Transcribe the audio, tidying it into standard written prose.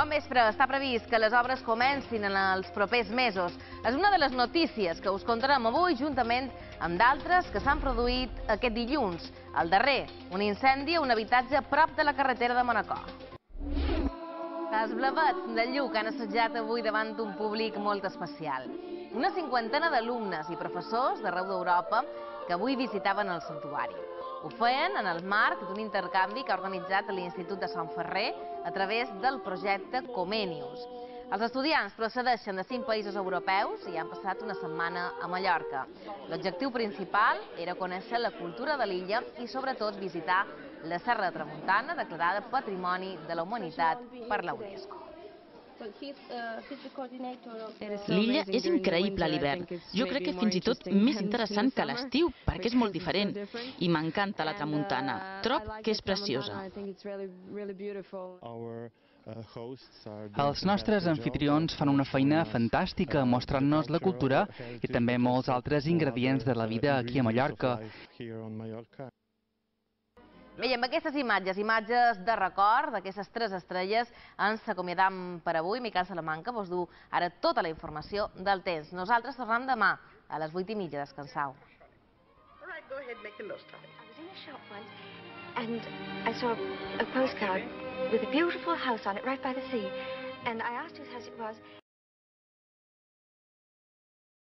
Bon vespre. Està previst que les obres comencin en els propers mesos. És una de les notícies que us contarem avui juntament amb d'altres que s'han produït aquest dilluns. El darrer, un incendi a un habitatge a prop de la carretera de Manacor. Els blavets de Lluc han assetjat avui davant d'un públic molt especial. Una cinquantena d'alumnes i professors d'arreu d'Europa que avui visitaven el santuari. Ho feien en el marc d'un intercanvi que ha organitzat l'Institut de Sant Ferrer a través del projecte Comenius. Els estudiants procedeixen de 5 països europeus i han passat una setmana a Mallorca. L'objectiu principal era conèixer la cultura de l'illa i sobretot visitar la Serra de Tramuntana, declarada Patrimoni de la Humanitat per la UNESCO. L'illa és increïble a l'hivern. Jo crec que fins i tot més interessant que l'estiu, perquè és molt diferent. I m'encanta la tramuntana. Trob que és preciosa. Els nostres anfitrions fan una feina fantàstica mostrant-nos la cultura i també molts altres ingredients de la vida aquí a Mallorca. Bé, i amb aquestes imatges de record d'aquestes 3 estrelles ens acomiadam per avui. Miquel Salamanca vos du ara tota la informació del temps. Nosaltres tornem demà a les 8:30. Descansau. And I saw a postcard with a beautiful house on it right by the sea. And I asked whose house it was.